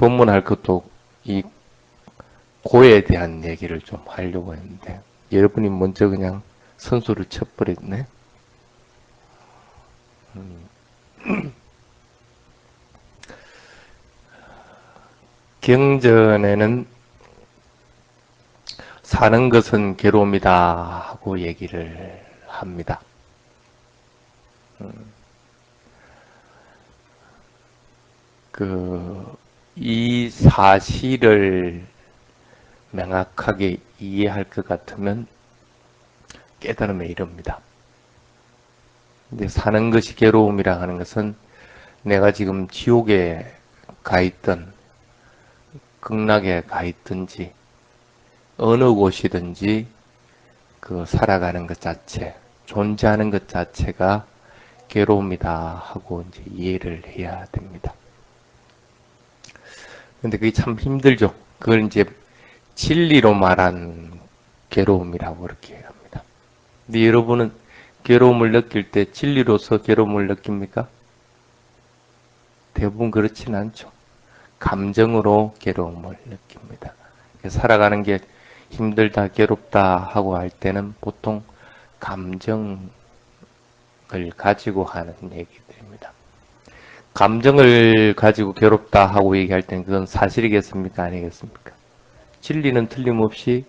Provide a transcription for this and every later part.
법문할 것도 이 고에 대한 얘기를 좀 하려고 했는데 여러분이 먼저 그냥 선수를 쳐버렸네. 경전에는 사는 것은 괴로움이다 하고 얘기를 합니다. 이 사실을 명확하게 이해할 것 같으면 깨달음에 이릅니다. 근데 사는 것이 괴로움이라 하는 것은 내가 지금 지옥에 가 있든 극락에 가 있든지 어느 곳이든지 그 살아가는 것 자체, 존재하는 것 자체가 괴로움이다 하고 이제 이해를 해야 됩니다. 근데 그게 참 힘들죠. 그걸 이제 진리로 말한 괴로움이라고 그렇게 합니다. 근데 여러분은 괴로움을 느낄 때 진리로서 괴로움을 느낍니까? 대부분 그렇진 않죠. 감정으로 괴로움을 느낍니다. 살아가는 게 힘들다, 괴롭다 하고 할 때는 보통 감정을 가지고 하는 얘기들입니다. 감정을 가지고 괴롭다 하고 얘기할 때는 그건 사실이겠습니까? 아니겠습니까? 진리는 틀림없이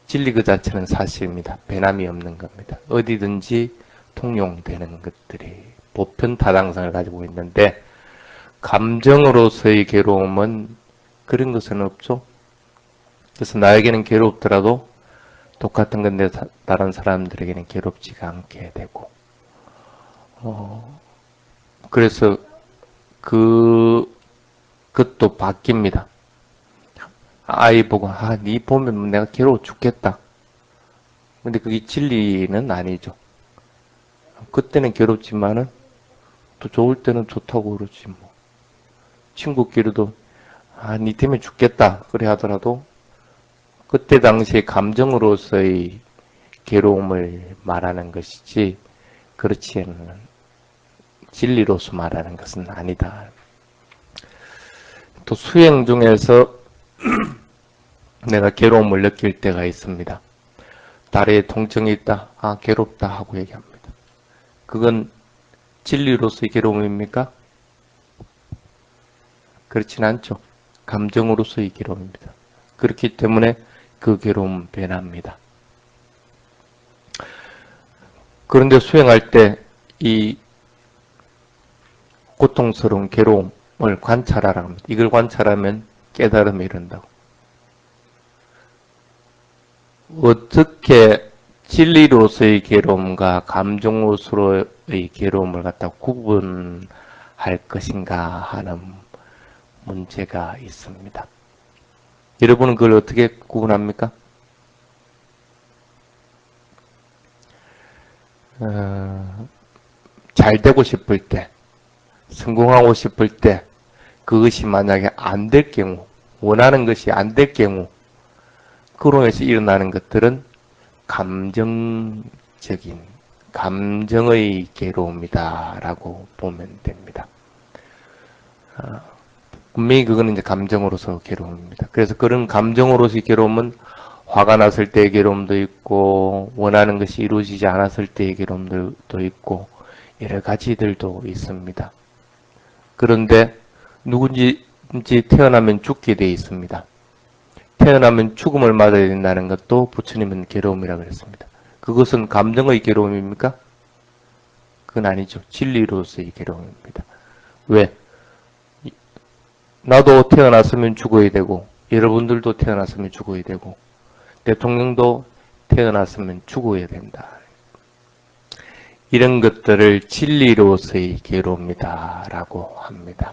진리 그 자체는 사실입니다. 배남이 없는 겁니다. 어디든지 통용되는 것들이 보편타당성을 가지고 있는데 감정으로서의 괴로움은 그런 것은 없죠. 그래서 나에게는 괴롭더라도 똑같은 건데 다른 사람들에게는 괴롭지가 않게 되고 그래서 그것도 바뀝니다. 아이 보고 니 보면 내가 괴로워 죽겠다. 근데 그게 진리는 아니죠. 그때는 괴롭지만은 또 좋을 때는 좋다고 그러지 뭐. 친구끼리도 니 때문에 죽겠다 그래 하더라도 그때 당시의 감정으로서의 괴로움을 말하는 것이지 그렇지 않은 진리로서 말하는 것은 아니다. 또 수행 중에서 내가 괴로움을 느낄 때가 있습니다. 달에 통증이 있다. 괴롭다 하고 얘기합니다. 그건 진리로서의 괴로움입니까? 그렇진 않죠. 감정으로서의 괴로움입니다. 그렇기 때문에 그 괴로움은 변합니다. 그런데 수행할 때 이 고통스러운 괴로움을 관찰하라고 합니다. 이걸 관찰하면 깨달음이 이른다고. 어떻게 진리로서의 괴로움과 감정으로서의 괴로움을 갖다 구분할 것인가 하는 문제가 있습니다. 여러분은 그걸 어떻게 구분합니까? 잘 되고 싶을 때, 성공하고 싶을 때, 그것이 만약에 안 될 경우, 원하는 것이 안 될 경우, 그로 인해서 일어나는 것들은 감정적인, 감정의 괴로움이다라고 보면 됩니다. 분명히 그거는 이제 감정으로서 괴로움입니다. 그래서 그런 감정으로서의 괴로움은 화가 났을 때의 괴로움도 있고, 원하는 것이 이루어지지 않았을 때의 괴로움도 있고, 여러 가지들도 있습니다. 그런데 누군지 태어나면 죽게 되어 있습니다. 태어나면 죽음을 맞아야 된다는 것도 부처님은 괴로움이라고 그랬습니다. 그것은 감정의 괴로움입니까? 그건 아니죠. 진리로서의 괴로움입니다. 왜? 나도 태어났으면 죽어야 되고 여러분들도 태어났으면 죽어야 되고 대통령도 태어났으면 죽어야 된다. 이런 것들을 진리로서의 괴로움이다 라고 합니다.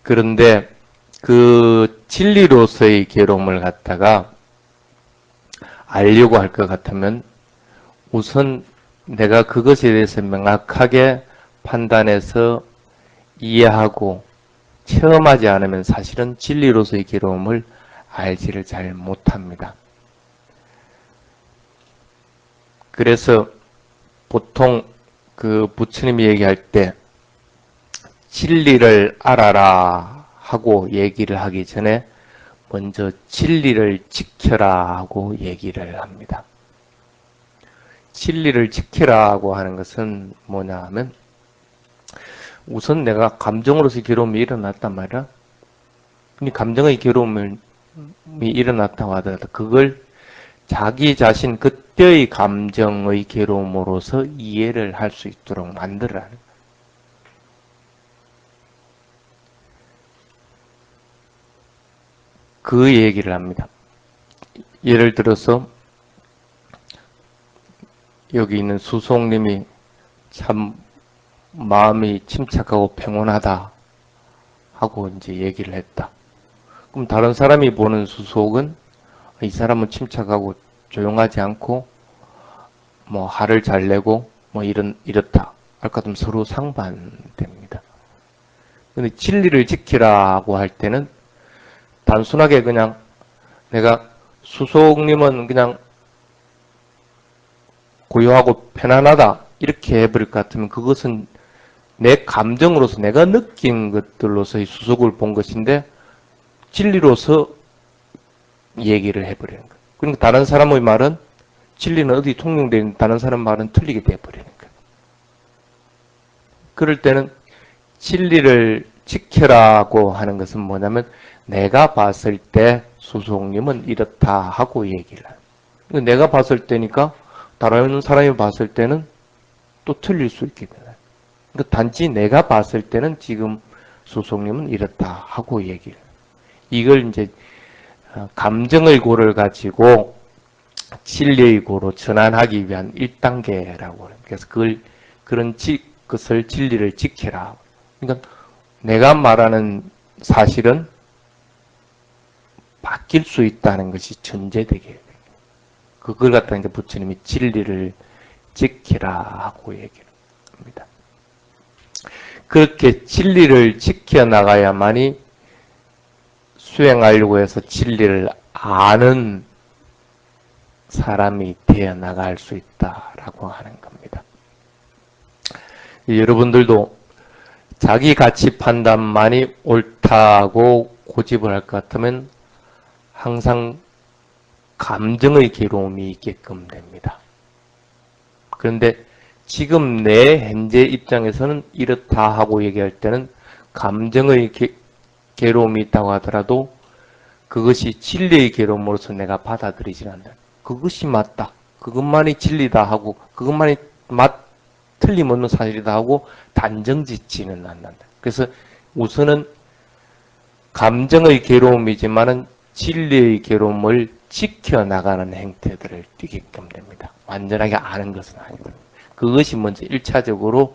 그런데 그 진리로서의 괴로움을 갖다가 알려고 할 것 같으면 우선 내가 그것에 대해서 명확하게 판단해서 이해하고 체험하지 않으면 사실은 진리로서의 괴로움을 알지를 잘 못합니다. 그래서 보통 그 부처님이 얘기할 때 진리를 알아라 하고 얘기를 하기 전에 먼저 진리를 지켜라 하고 얘기를 합니다. 진리를 지키라고 하는 것은 뭐냐 하면 우선 내가 감정으로서 괴로움이 일어났단 말이야. 이 감정의 괴로움이 일어났다고 하더라도 그걸 자기 자신 그때의 감정의 괴로움으로서 이해를 할 수 있도록 만들어라. 그 얘기를 합니다. 예를 들어서 여기 있는 수송님이 참 마음이 침착하고 평온하다 하고 이제 얘기를 했다. 그럼 다른 사람이 보는 수속은 이 사람은 침착하고 조용하지 않고 뭐 화를 잘 내고 뭐 이렇다. 할 것 같으면 서로 상반됩니다. 근데 진리를 지키라고 할 때는 단순하게 그냥 내가 수속님은 그냥 고요하고 편안하다 이렇게 해버릴 것 같으면 그것은 내 감정으로서 내가 느낀 것들로서의 수속을 본 것인데 진리로서 얘기를 해버리는 거예요. 그러니까 다른 사람의 말은 진리는 어디 통용되어 있는 다른 사람 말은 틀리게 돼버리는 거예요. 그럴 때는 진리를 지켜라고 하는 것은 뭐냐면 내가 봤을 때 수속님은 이렇다 하고 얘기를 해요. 내가 봤을 때니까 다른 사람이 봤을 때는 또 틀릴 수 있게 돼요. 그러니까 단지 내가 봤을 때는 지금 수속님은 이렇다 하고 얘기를 해요. 이걸 이제 감정의 고를 가지고 진리의 고로 전환하기 위한 1단계라고 해요. 그래서 그것을 진리를 지켜라. 그러니까 내가 말하는 사실은 바뀔 수 있다는 것이 전제되게 해요. 그걸 갖다 이제 부처님이 진리를 지키라 하고 얘기를 합니다. 그렇게 진리를 지켜나가야만이 수행하려고 해서 진리를 아는 사람이 되어나갈 수 있다라고 하는 겁니다. 여러분들도 자기 가치 판단만이 옳다고 고집을 할 것 같으면 항상 감정의 괴로움이 있게끔 됩니다. 그런데 지금 내 현재 입장에서는 이렇다 하고 얘기할 때는 감정의 괴로움이 있다고 하더라도 그것이 진리의 괴로움으로서 내가 받아들이지 않는다. 그것이 맞다. 그것만이 진리다 하고 그것만이 틀림없는 사실이다 하고 단정짓지는 않는다. 그래서 우선은 감정의 괴로움이지만은 진리의 괴로움을 지켜나가는 행태들을 띠게끔 됩니다. 완전하게 아는 것은 아니고 그것이 먼저 1차적으로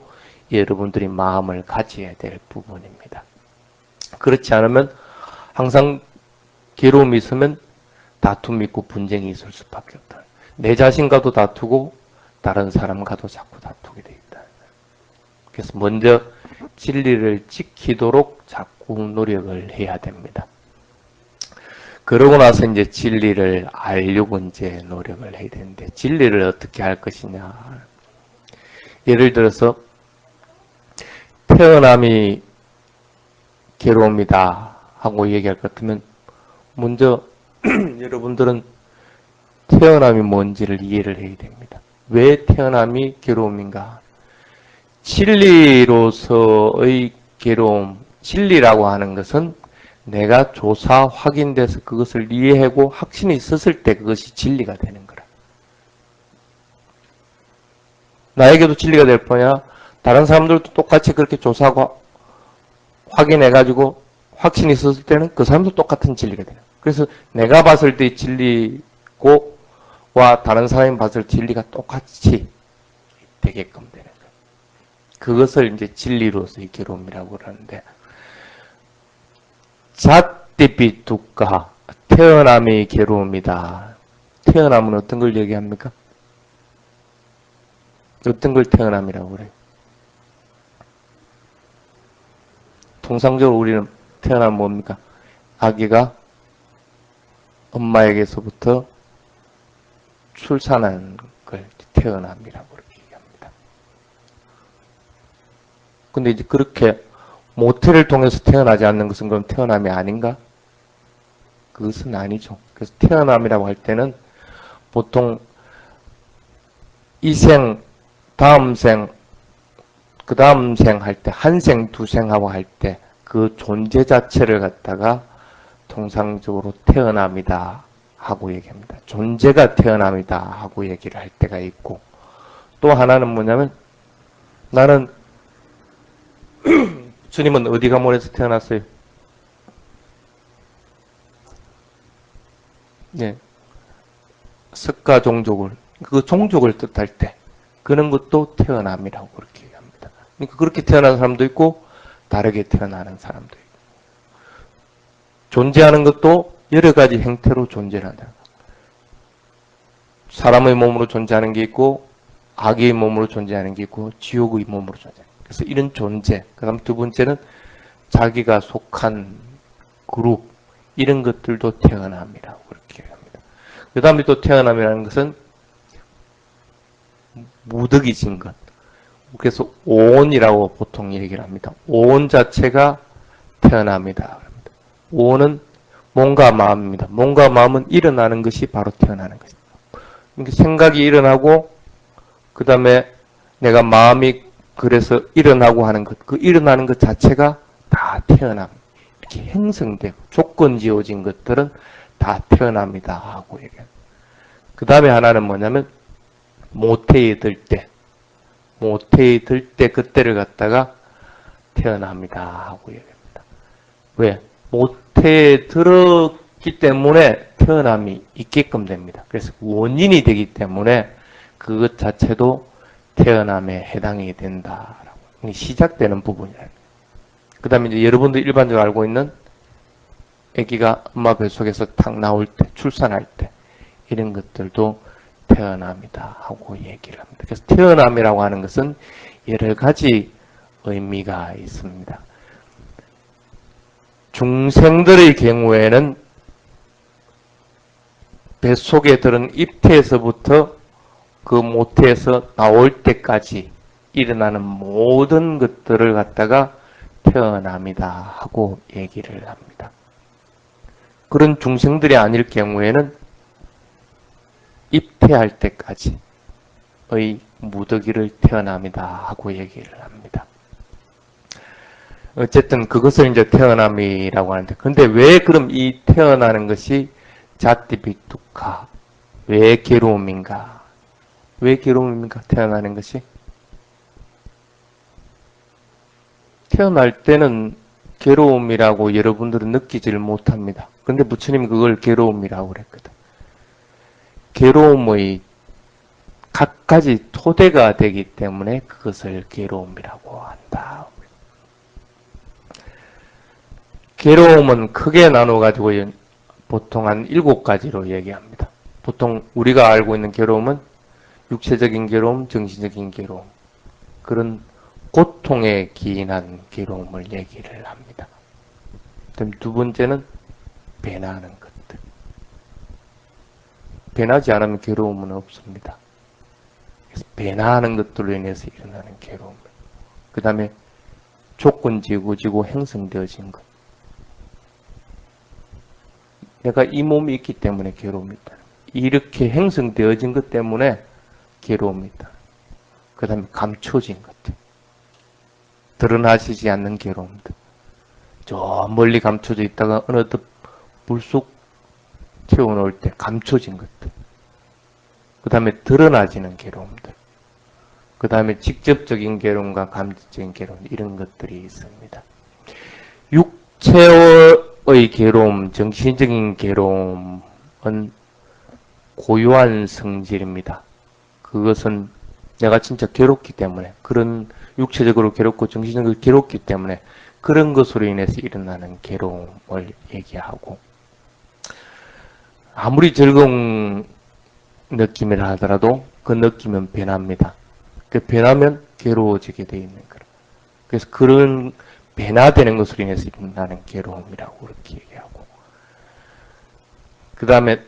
여러분들이 마음을 가져야 될 부분입니다. 그렇지 않으면 항상 괴로움이 있으면 다툼이 있고 분쟁이 있을 수밖에 없다. 내 자신과도 다투고 다른 사람과도 자꾸 다투게 되어 있다. 그래서 먼저 진리를 지키도록 자꾸 노력을 해야 됩니다. 그러고 나서 이제 진리를 알려고 이제 노력을 해야 되는데 진리를 어떻게 할 것이냐. 예를 들어서 태어남이 괴로움이다 하고 얘기할 것 같으면 먼저 여러분들은 태어남이 뭔지를 이해를 해야 됩니다. 왜 태어남이 괴로움인가? 진리로서의 괴로움, 진리라고 하는 것은 내가 조사, 확인돼서 그것을 이해하고 확신이 있었을 때 그것이 진리가 되는 거라. 나에게도 진리가 될 뿐이야 다른 사람들도 똑같이 그렇게 조사하고 확인해가지고 확신이 있었을 때는 그 사람도 똑같은 진리가 돼요. 그래서 내가 봤을 때 진리고 와 다른 사람이 봤을 때 진리가 똑같이 되게끔 되는 거예요. 그것을 이제 진리로서의 괴로움이라고 그러는데 잣띠비 두가 태어남의 괴로움이다. 태어남은 어떤 걸 얘기합니까? 어떤 걸 태어남이라고 그래요? 통상적으로 우리는 태어나면 뭡니까? 아기가 엄마에게서부터 출산한 걸 태어남이라고 그렇게 얘기합니다. 근데 이제 그렇게 모태를 통해서 태어나지 않는 것은 그럼 태어남이 아닌가? 그것은 아니죠. 그래서 태어남이라고 할 때는 보통 이 생, 다음 생, 그 다음 생 할 때, 한 생, 두 생 하고 할 때 그 존재 자체를 갖다가 통상적으로 태어남이다 하고 얘기합니다. 존재가 태어남이다 하고 얘기를 할 때가 있고, 또 하나는 뭐냐면 나는 주님은 어디 가문에서 태어났어요? 네, 석가 종족을, 그 종족을 뜻할 때 그런 것도 태어남이라고 그렇게 얘기합니다. 그러니까 그렇게 태어난 사람도 있고 다르게 태어나는 사람도 있고, 존재하는 것도 여러 가지 형태로 존재한다. 사람의 몸으로 존재하는 게 있고 아기의 몸으로 존재하는 게 있고 지옥의 몸으로 존재하는. 그래서 이런 존재. 그다음 두 번째는 자기가 속한 그룹, 이런 것들도 태어남이라고 그렇게 합니다. 그 다음에 또 태어남이라는 것은 무덕이진 것. 그래서 오온이라고 보통 얘기를 합니다. 오온 자체가 태어남이다. 오온은 몸과 마음입니다. 몸과 마음은 일어나는 것이 바로 태어나는 것입니다. 그러니까 생각이 일어나고 그 다음에 내가 마음이 그래서 일어나고 하는 것, 그 일어나는 것 자체가 다 태어남. 이렇게 형성되고 조건 지어진 것들은 다 태어납니다 하고 얘기합니다. 그 다음에 하나는 뭐냐면 모태에 들 때, 모태에 들 때 그때를 갖다가 태어납니다 하고 얘기합니다. 왜? 모태에 들었기 때문에 태어남이 있게끔 됩니다. 그래서 원인이 되기 때문에 그것 자체도 태어남에 해당이 된다라고. 시작되는 부분이에요. 그 다음에 이제 여러분들 일반적으로 알고 있는 아기가 엄마 뱃속에서 탁 나올 때, 출산할 때, 이런 것들도 태어남이다 하고 얘기를 합니다. 그래서 태어남이라고 하는 것은 여러 가지 의미가 있습니다. 중생들의 경우에는 뱃속에 들은 입태에서부터 그 모태에서 나올 때까지 일어나는 모든 것들을 갖다가 태어남이다 하고 얘기를 합니다. 그런 중생들이 아닐 경우에는 입태할 때까지의 무더기를 태어남이다 하고 얘기를 합니다. 어쨌든 그것을 이제 태어남이라고 하는데, 근데 왜 그럼 이 태어나는 것이 자띠비뚜카, 왜 괴로움인가? 왜 괴로움입니까? 태어나는 것이? 태어날 때는 괴로움이라고 여러분들은 느끼지를 못합니다. 근데 부처님이 그걸 괴로움이라고 그랬거든. 괴로움의 갖가지 토대가 되기 때문에 그것을 괴로움이라고 한다. 괴로움은 크게 나눠가지고 보통 한 7가지로 얘기합니다. 보통 우리가 알고 있는 괴로움은 육체적인 괴로움, 정신적인 괴로움, 그런 고통에 기인한 괴로움을 얘기를 합니다. 그럼 두 번째는 배나는 것들. 배나지 않으면 괴로움은 없습니다. 그래서 배나는 것들로 인해서 일어나는 괴로움. 그 다음에 조건 지어지고 형성되어진 것. 내가 이 몸이 있기 때문에 괴로움이 있다. 이렇게 형성되어진 것 때문에 괴로움이 있다. 그 다음에 감춰진 것들. 드러나지지 않는 괴로움들. 저 멀리 감춰져 있다가 어느덧 불쑥 튀어나올 때 감춰진 것들. 그 다음에 드러나지는 괴로움들. 그 다음에 직접적인 괴로움과 간접적인 괴로움, 이런 것들이 있습니다. 육체의 괴로움, 정신적인 괴로움은 고유한 성질입니다. 그것은 내가 진짜 괴롭기 때문에, 그런 육체적으로 괴롭고 정신적으로 괴롭기 때문에 그런 것으로 인해서 일어나는 괴로움을 얘기하고, 아무리 즐거운 느낌이라 하더라도 그 느낌은 변합니다. 그 변하면 괴로워지게 되어 있는 거라. 그래서 그런 변화되는 것으로 인해서 일어나는 괴로움이라고 그렇게 얘기하고, 그 다음에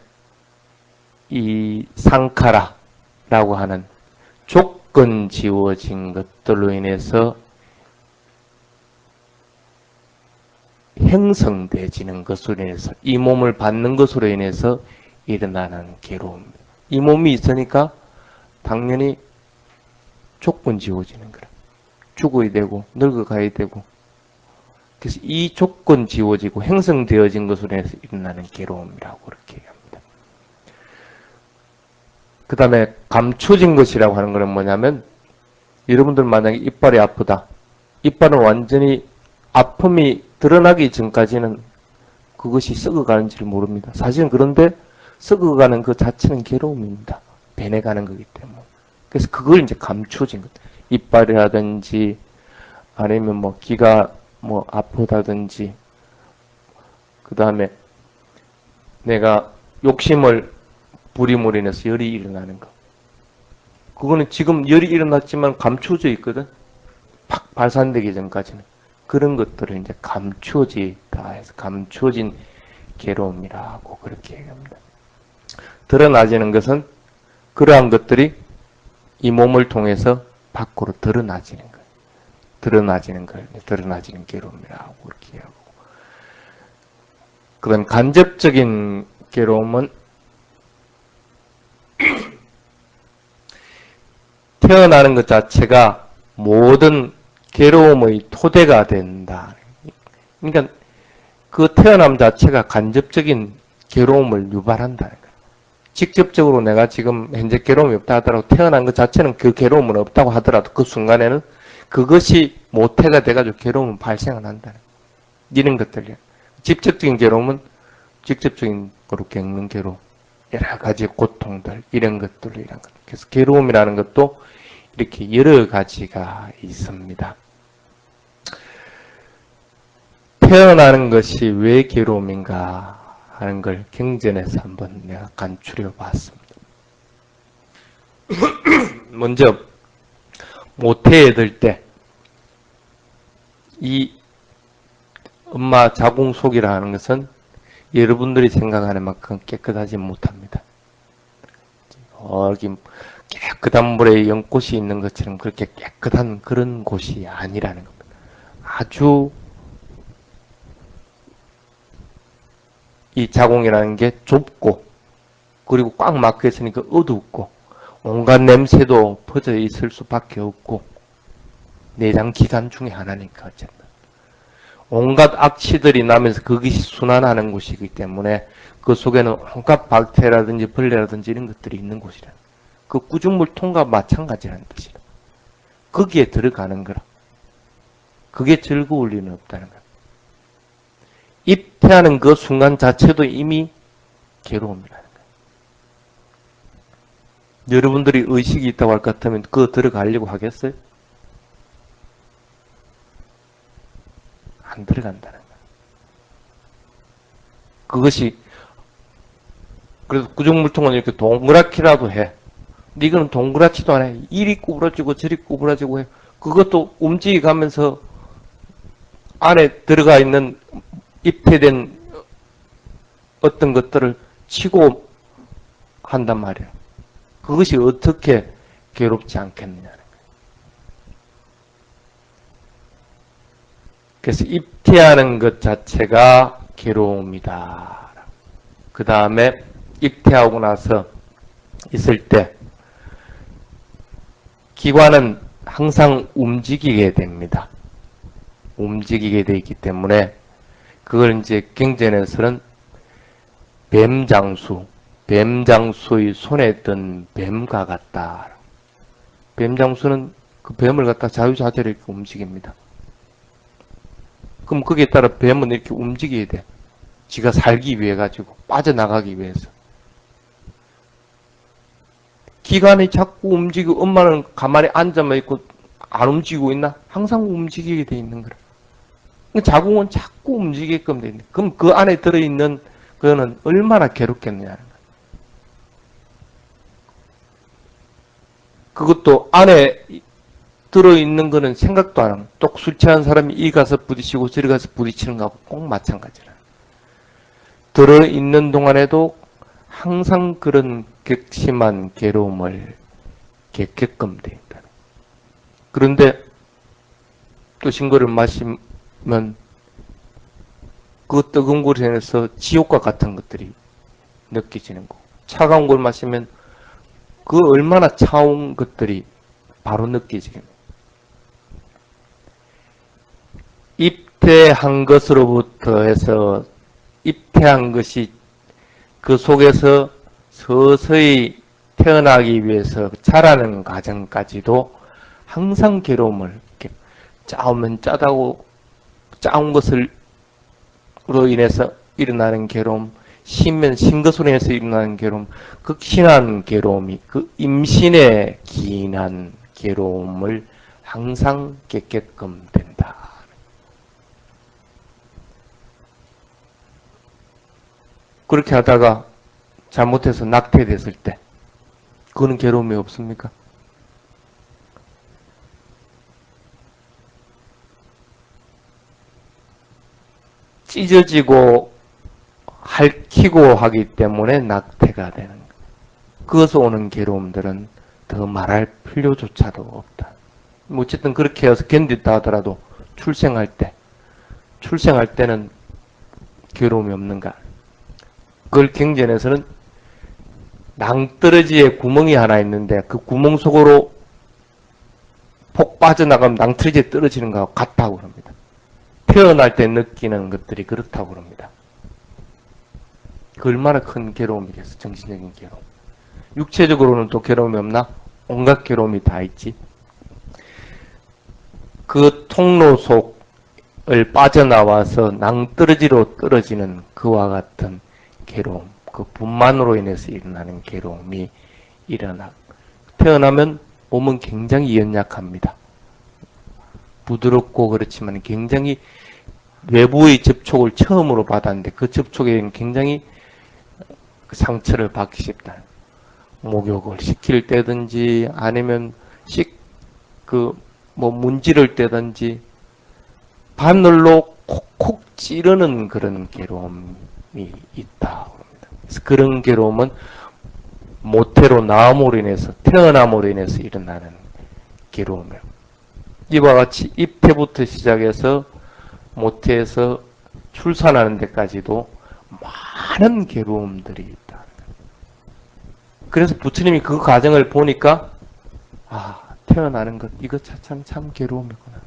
이 상카라라고 하는 조건 지어진 것들로 인해서 형성되어지는 것으로 인해서, 이 몸을 받는 것으로 인해서 일어나는 괴로움입니다. 이 몸이 있으니까 당연히 조건 지워지는 거라. 죽어야 되고 늙어가야 되고, 그래서 이 조건 지워지고 형성되어진 것으로 인해서 일어나는 괴로움이라고 그렇게 얘기합니다. 그 다음에 감춰진 것이라고 하는 것은 뭐냐면, 여러분들 만약에 이빨이 아프다. 이빨은 완전히 아픔이 드러나기 전까지는 그것이 썩어가는지를 모릅니다. 사실은 그런데 썩어가는 그 자체는 괴로움입니다. 변해가는 거기 때문에. 그래서 그걸 이제 감춰진 것. 이빨이라든지 아니면 뭐 귀가 뭐 아프다든지, 그 다음에 내가 욕심을 부림으로 인해서 열이 일어나는 거. 그거는 지금 열이 일어났지만 감춰져 있거든. 팍 발산되기 전까지는. 그런 것들을 이제 감춰지다 해서 감춰진 괴로움이라고 그렇게 얘기합니다. 드러나지는 것은 그러한 것들이 이 몸을 통해서 밖으로 드러나지는 거예요. 드러나지는 괴로움이라고 그렇게 얘기하고. 그다음 간접적인 괴로움은 태어나는 것 자체가 모든 괴로움의 토대가 된다. 그러니까 그 태어남 자체가 간접적인 괴로움을 유발한다는 거예요. 직접적으로 내가 지금 현재 괴로움이 없다 하더라도 태어난 것 자체는 그 괴로움은 없다고 하더라도 그 순간에는 그것이 모태가 돼가지고 괴로움은 발생을 한다는 거예요. 이런 것들이에요. 직접적인 괴로움은 직접적인 거로 겪는 괴로움, 여러 가지 고통들, 이런 것들. 그래서 괴로움이라는 것도 이렇게 여러 가지가 있습니다. 태어나는 것이 왜 괴로움인가 하는 걸 경전에서 한번 내가 간추려 봤습니다. 먼저 모태에 들 때 이 엄마 자궁 속이라 하는 것은 여러분들이 생각하는 만큼 깨끗하지 못합니다. 여기 깨끗한 물에 연꽃이 있는 것처럼 그렇게 깨끗한 그런 곳이 아니라는 겁니다. 아주 이 자궁이라는 게 좁고, 그리고 꽉 막혀 있으니까 어둡고, 온갖 냄새도 퍼져 있을 수밖에 없고, 내장 기관 중에 하나니까 어쨌든 온갖 악취들이 나면서 그것이 순환하는 곳이기 때문에 그 속에는 온갖 박테라든지 벌레라든지 이런 것들이 있는 곳이라. 그 구중물통과 마찬가지라는 뜻이라. 거기에 들어가는 거라. 그게 즐거울 리는 없다는 거야. 입퇴하는 그 순간 자체도 이미 괴로움이라는 거야. 여러분들이 의식이 있다고 할 것 같으면 그거 들어가려고 하겠어요? 안 들어간다는 거야. 그것이, 그래서 구중물통은 이렇게 동그랗기라도 해. 근데 이거는 동그랗지도 않아. 이리 구부러지고 저리 구부러지고 해. 그것도 움직여가면서 안에 들어가 있는 입퇴된 어떤 것들을 치고 한단 말이야. 그것이 어떻게 괴롭지 않겠느냐는 거야. 그래서 입퇴하는 것 자체가 괴로움이다. 그 다음에 입퇴하고 나서 있을 때 기관은 항상 움직이게 됩니다. 움직이게 되어 있기 때문에 그걸 이제 경전에서는 뱀장수의 손에 든 뱀과 같다. 뱀장수는 그 뱀을 갖다 자유자재로 이렇게 움직입니다. 그럼 거기에 따라 뱀은 이렇게 움직여야 돼. 지가 살기 위해 가지고, 빠져나가기 위해서. 기관이 자꾸 움직이고, 엄마는 가만히 앉아만 있고 안 움직이고 있나? 항상 움직이게 돼 있는 거라. 자궁은 자꾸 움직이게끔 돼 있는. 그럼 그 안에 들어있는 그거는 얼마나 괴롭겠느냐는 거야. 그것도 안에 들어있는 거는 생각도 안 하고, 또 술 취한 사람이 이 가서 부딪히고 저리 가서 부딪히는 거하고 꼭 마찬가지라. 들어있는 동안에도 항상 그런 격심한 괴로움을 겪게끔 되어 있다. 그런데 또 신거를 마시면 그 뜨거운 곳에 인해서 지옥과 같은 것들이 느껴지는 거고, 차가운 걸 마시면 그 얼마나 차가운 것들이 바로 느껴지게 됩니다. 입퇴한 것으로부터 해서 입퇴한 것이 그 속에서 서서히 태어나기 위해서 자라는 과정까지도 항상 괴로움을, 이렇게 짜오면 짜다고 짜온 것으로 인해서 일어나는 괴로움, 신면 신 것으로 인해서 일어나는 괴로움, 극심한 괴로움이, 그 임신의 기인한 괴로움을 항상 겪게끔 된다. 그렇게 하다가 잘못해서 낙태됐을 때 그거는 괴로움이 없습니까? 찢어지고 핥히고 하기 때문에 낙태가 되는 거예요. 그것에서 오는 괴로움들은 더 말할 필요조차도 없다. 어쨌든 그렇게 해서 견딘다 하더라도 출생할 때는 괴로움이 없는가? 그걸 경전에서는 낭떠러지에 구멍이 하나 있는데 그 구멍 속으로 폭 빠져나가면 낭떠러지에 떨어지는 것과 같다고 합니다. 태어날 때 느끼는 것들이 그렇다고 합니다. 그 얼마나 큰 괴로움이겠어, 정신적인 괴로움. 육체적으로는 또 괴로움이 없나? 온갖 괴로움이 다 있지. 그 통로 속을 빠져나와서 낭떠러지로 떨어지는 그와 같은 괴로움, 그 분만으로 인해서 일어나는 괴로움이 태어나면 몸은 굉장히 연약합니다. 부드럽고 그렇지만 굉장히 외부의 접촉을 처음으로 받았는데 그 접촉에 굉장히 상처를 받기 쉽다. 목욕을 시킬 때든지 아니면 문지를 때든지 바늘로 콕콕 찌르는 그런 괴로움이 있다. 그래서 그런 괴로움은 모태로 나옴으로 인해서, 태어남으로 인해서 일어나는 괴로움이에요. 이와 같이 입태부터 시작해서 모태에서 출산하는 데까지도 많은 괴로움들이 있다. 그래서 부처님이 그 과정을 보니까 태어나는 것 이거 참 괴로움이구나.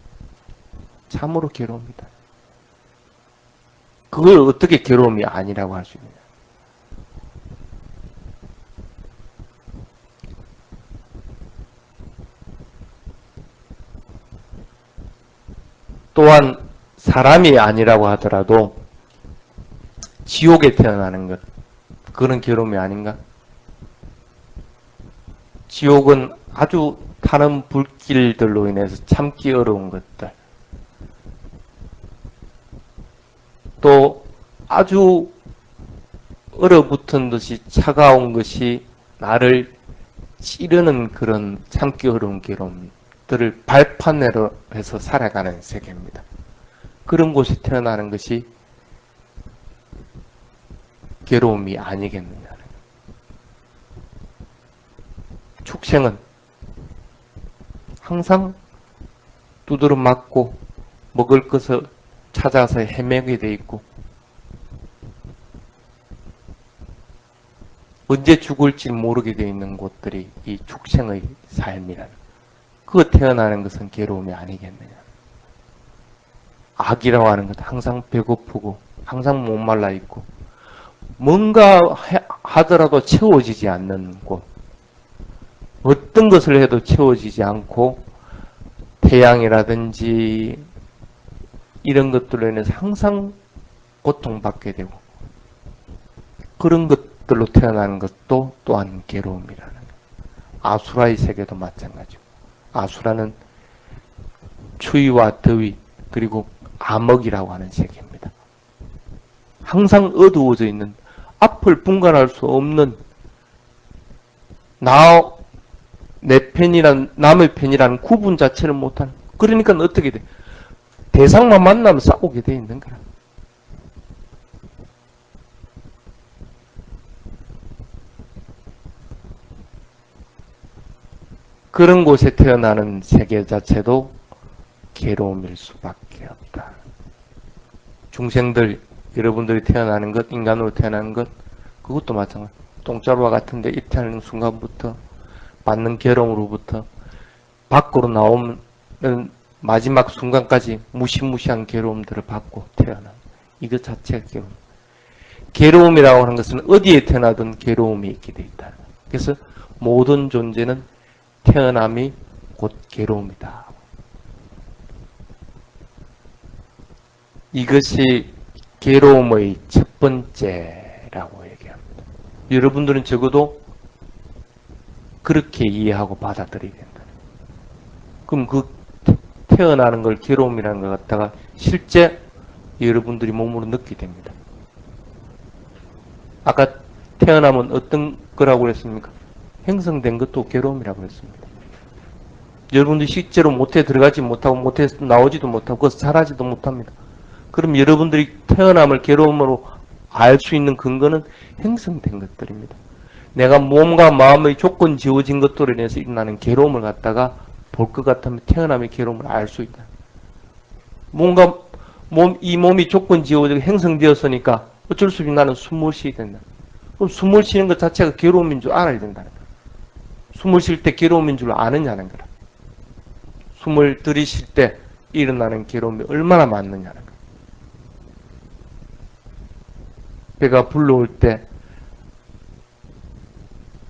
참으로 괴로움이다. 그걸 어떻게 괴로움이 아니라고 할 수 있느냐. 또한 사람이 아니라고 하더라도 지옥에 태어나는 것, 그런 괴로움이 아닌가? 지옥은 아주 다른 불길들로 인해서 참기 어려운 것들, 또 아주 얼어붙은 듯이 차가운 것이 나를 찌르는 그런 참기 어려운 괴로움들을 발판으로 해서 살아가는 세계입니다. 그런 곳에 태어나는 것이 괴로움이 아니겠느냐. 축생은 항상 두드러 맞고 먹을 것을 찾아서 헤매게 돼 있고 언제 죽을지 모르게 돼 있는 곳들이 이 축생의 삶이라는, 그거 태어나는 것은 괴로움이 아니겠느냐. 악이라고 하는 것 항상 배고프고 항상 목말라 있고 뭔가 하더라도 채워지지 않는 곳, 어떤 것을 해도 채워지지 않고 태양이라든지 이런 것들로 인해서 항상 고통받게 되고 그런 것들로 태어나는 것도 또한 괴로움이라는 거예요. 아수라의 세계도 마찬가지고, 아수라는 추위와 더위 그리고 암흑이라고 하는 세계입니다. 항상 어두워져 있는, 앞을 분간할 수 없는, 내 편이란 남의 편이라는 구분 자체를 못하는, 그러니까 어떻게 돼? 대상만 만나면 싸우게 돼 있는 거야. 그런 곳에 태어나는 세계 자체도 괴로움일 수밖에 없다. 중생들 여러분들이 태어나는 것, 인간으로 태어나는 것, 그것도 마찬가지. 똥자루와 같은데 잉태하는 순간부터 받는 괴로움으로부터 밖으로 나오는 마지막 순간까지 무시무시한 괴로움들을 받고 태어난 이것 자체가 괴로움. 괴로움이라고 하는 것은 어디에 태어나든 괴로움이 있게 돼 있다. 그래서 모든 존재는 태어남이 곧 괴로움이다. 이것이 괴로움의 첫 번째라고 얘기합니다. 여러분들은 적어도 그렇게 이해하고 받아들여야 된다. 그럼 그 태어나는 걸 괴로움이라는 걸 갖다가 실제 여러분들이 몸으로 느끼게 됩니다. 아까 태어나면 어떤 거라고 그랬습니까? 형성된 것도 괴로움이라고 했습니다. 여러분들이 실제로 모태에 들어가지 못하고 모태에서 나오지도 못하고 거기서 자라지도 못합니다. 그럼 여러분들이 태어남을 괴로움으로 알 수 있는 근거는 형성된 것들입니다. 내가 몸과 마음의 조건 지어진 것들에 인해서 일어나는 괴로움을 갖다가 볼 것 같으면 태어남의 괴로움을 알 수 있다. 뭔가 이 몸이 조건 지어지고 형성되었으니까 어쩔 수 없이 나는 숨을 쉬어야 된다. 그럼 숨을 쉬는 것 자체가 괴로움인 줄 알아야 된다는 거야. 숨을 쉴 때 괴로움인 줄 아느냐는 거라. 숨을 들이쉴 때 일어나는 괴로움이 얼마나 많느냐는 거야. 배가 불러올 때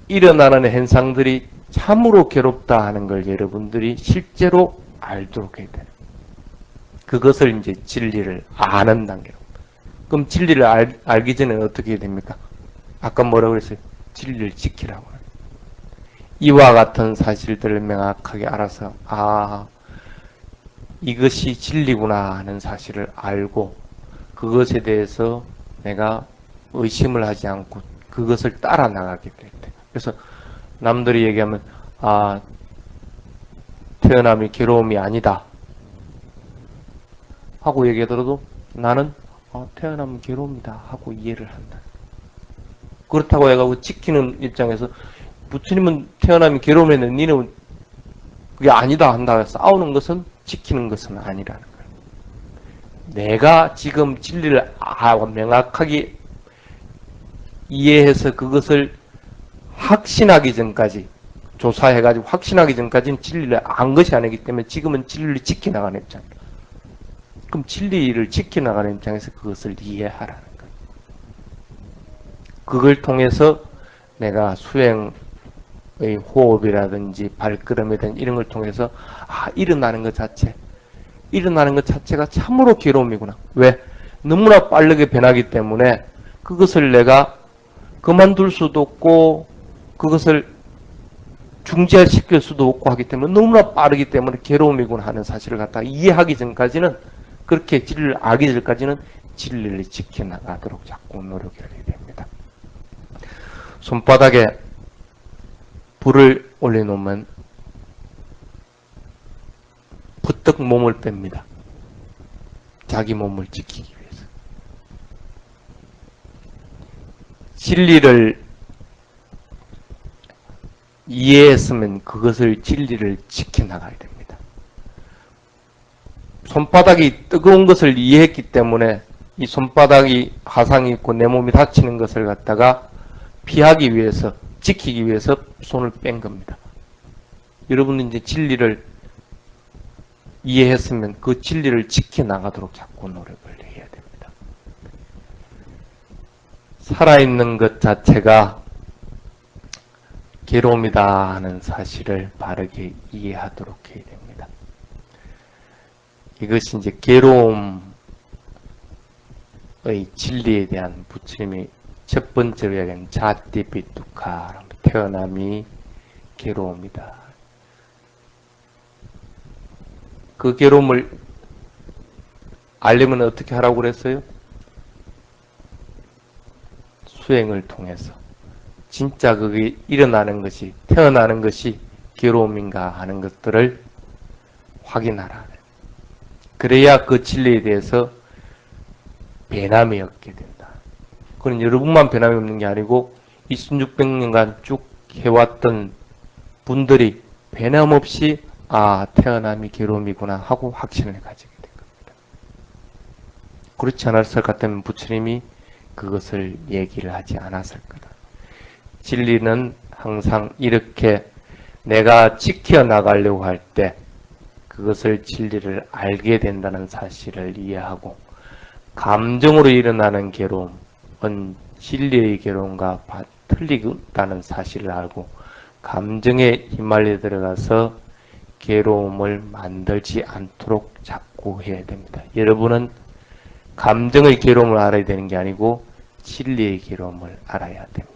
일어나는 현상들이 참으로 괴롭다 하는 걸 여러분들이 실제로 알도록 해야 돼요. 그것을 이제 진리를 아는 단계로. 그럼 진리를 알기 전에는 어떻게 해야 됩니까? 아까 뭐라고 그랬어요? 진리를 지키라고. 이와 같은 사실들을 명확하게 알아서 이것이 진리구나 하는 사실을 알고 그것에 대해서 내가 의심을 하지 않고 그것을 따라 나가게 될 때. 그래서 남들이 얘기하면 태어남이 괴로움이 아니다 하고 얘기하더라도 나는 태어남은 괴로움이다 하고 이해를 한다. 그렇다고 해가지고 지키는 입장에서 부처님은 태어남이 괴로움이었는데 니는 그게 아니다 한다. 싸우는 것은 지키는 것은 아니라는 거예요. 내가 지금 진리를 명확하게 이해해서 그것을 확신하기 전까지 조사해가지고 확신하기 전까지는 진리를 안 것이 아니기 때문에 지금은 진리를 지켜나가는 입장이에요. 그럼 진리를 지켜나가는 입장에서 그것을 이해하라는 거예요. 그걸 통해서 내가 수행의 호흡이라든지 발걸음이든 이런 걸 통해서 일어나는 것 자체가 참으로 괴로움이구나. 왜? 너무나 빠르게 변하기 때문에 그것을 내가 그만둘 수도 없고 그것을 중지시킬 수도 없고 하기 때문에 너무나 빠르기 때문에 괴로움이구나 하는 사실을 갖다가 이해하기 전까지는 그렇게 진리를 알기 전까지는 진리를 지켜나가도록 자꾸 노력해야 됩니다. 손바닥에 불을 올려놓으면 부쩍 몸을 뺍니다. 자기 몸을 지키기 위해서. 진리를 이해했으면 그것을 진리를 지켜나가야 됩니다. 손바닥이 뜨거운 것을 이해했기 때문에 이 손바닥이 화상이 있고 내 몸이 다치는 것을 갖다가 피하기 위해서, 지키기 위해서 손을 뺀 겁니다. 여러분은 이제 진리를 이해했으면 그 진리를 지켜나가도록 자꾸 노력을 해야 됩니다. 살아있는 것 자체가 괴로움이다 하는 사실을 바르게 이해하도록 해야 됩니다. 이것이 이제 괴로움의 진리에 대한 부처님이 첫 번째로 얘기하는 자띠비뚜카, 태어남이 괴로움이다. 그 괴로움을 알려면 어떻게 하라고 그랬어요? 수행을 통해서. 진짜 그게 일어나는 것이, 태어나는 것이 괴로움인가 하는 것들을 확인하라. 그래야 그 진리에 대해서 배남이 없게 된다. 그건 여러분만 배남이 없는 게 아니고 2600년간 쭉 해왔던 분들이 배남없이 태어남이 괴로움이구나 하고 확신을 가지게 된 겁니다. 그렇지 않았을 것 같으면 부처님이 그것을 얘기를 하지 않았을 거다. 진리는 항상 이렇게 내가 지켜나가려고 할 때 그것을 진리를 알게 된다는 사실을 이해하고, 감정으로 일어나는 괴로움은 진리의 괴로움과 틀리다는 사실을 알고 감정에 휘말려 들어가서 괴로움을 만들지 않도록 자꾸 해야 됩니다. 여러분은 감정의 괴로움을 알아야 되는 게 아니고 진리의 괴로움을 알아야 됩니다.